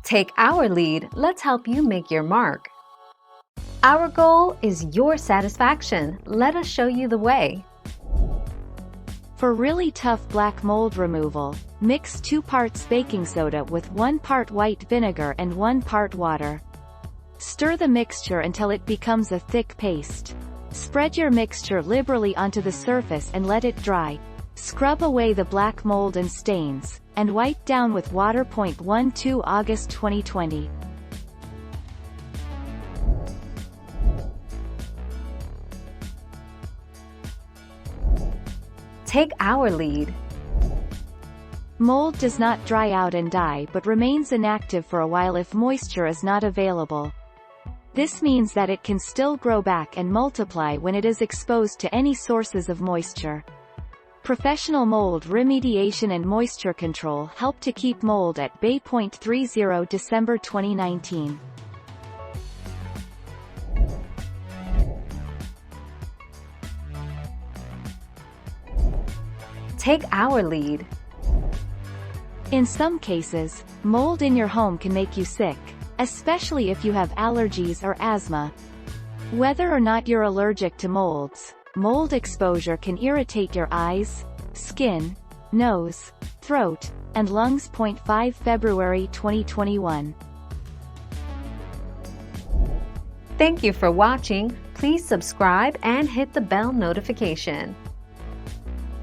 Take our lead, let's help you make your mark. Our goal is your satisfaction. Let us show you the way. For really tough black mold removal, mix 2 parts baking soda with 1 part white vinegar and 1 part water. Stir the mixture until it becomes a thick paste. Spread your mixture liberally onto the surface and let it dry. Scrub away the black mold and stains, and wipe down with water. 12 August 2020. Take our lead. Mold does not dry out and die but remains inactive for a while if moisture is not available. This means that it can still grow back and multiply when it is exposed to any sources of moisture. Professional mold remediation and moisture control help to keep mold at bay. 30 December 2019. Take our lead. In some cases, mold in your home can make you sick, especially if you have allergies or asthma. Whether or not you're allergic to molds, mold exposure can irritate your eyes, skin, nose, throat, and lungs. 5 February 2021. Thank you for watching. Please subscribe and hit the bell notification.